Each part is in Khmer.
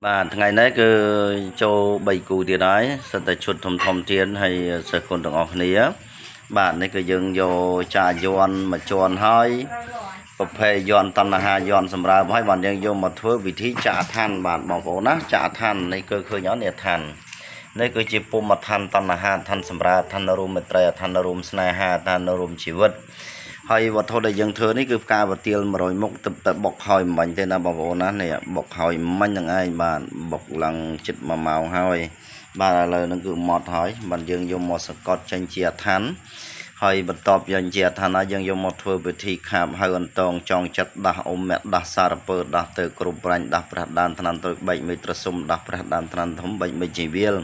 បាទថ្ងៃនេះគឺចូល3គូទៀតហើយសិតតែឈុតធំទៀតហើយសិស្សគុណទាំងអស់គ្នាបាទនេះគឺយើងយកចាយន់មកជន់ហើយប្រភេទយន់តណ្ហាយន់សម្រាប់ហើយបាទយើងយកមកធ្វើវិធីចាក់ឋានបាទបងប្អូនណាចាក់ឋាននេះគឺឃើញអត់នេះឋាននេះគឺជាពុំឋានតណ្ហាឋានសម្រាប់ឋានរួមមេត្រីឋានរួមស្នេហាឋានរួមជីវិតហើយវត្ថុដែលយើងធ្វើនេះគឺផ្កាវទាល100មុខទឹកតែបុកហើយមិនបាញ់ទេណាបងប្អូនណានេះបុកហើយមិញហ្នឹងឯងបាទបុកឡើងជិត1ម៉ោងហើយបាទឥឡូវហ្នឹងគឺម៉ត់ហើយបាទយើងយកមកសកត់ចេញជាឋានហើយបន្ទាប់យើងជាឋានហើយយើងយកមកធ្វើពិធីខាបហៅអន្តងចងចិត្តដាស់អ៊ុំអ្នកដាស់សារពើដាស់ទៅគ្រប់ប្រាញ់ដាស់ព្រះដានឋានទៅបែកមេត្រសុំដាស់ព្រះដានឋានធំបែកមេជីវិល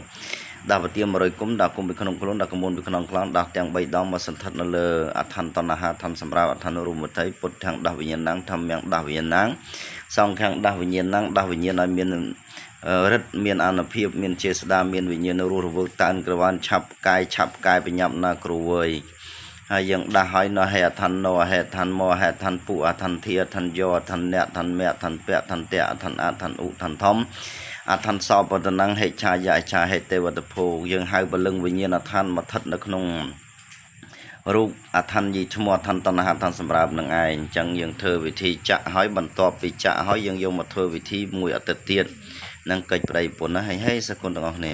ដាស់វទា100គុំដាស់គុំពីក្នុងខ្លួនដាស់កមុនពីក្នុងខ្លាំងដាស់ទាំង3ដងមកសន្ធិដ្ឋនៅលើអឋានតណ្ហាឋានសម្រាប់អឋានរូបមតិពុទ្ធទាំងដាស់វិញ្ញាណធម្មទាំងដាស់វិញ្ញាណសង្ឃខាងដាស់វិញ្ញាណដាស់វិញ្ញាណឲ្យមានរិទ្ធមានអានុភាពមានចេស្តាមានវិញ្ញាណរស់រវើកតានក្រវ៉ានឆាប់កាយបញ្ញាប់ណាគ្រូវើយហើយយើងដាស់ឲ្យនៅហេអឋានណោហេអឋានមកហេអឋានពុអឋានធាអឋានយោអឋានអ្នកអឋានមេអឋានពៈអឋានតៈអឋានអឋានឧអឋានធំអឋានសោបតនੰហេឆាយៈឆាហេទេវតភោយើងហៅបលឹងវិញ្ញាណដ្ឋានមកស្ថិតនៅក្នុងរូបអឋានយីឈ្មោះអឋានតណ្ហាអឋានសម្រាប់នឹងឯងអញ្ចឹងយើងធ្វើវិធីចាក់ហើយបន្ទាប់ពីចាក់ហើយយើងយកមកធ្វើវិធីមួយអាទិត្យទៀតនឹងកិច្ចប្រៃពុនណាហើយសគុណទាំងអស់គ្នា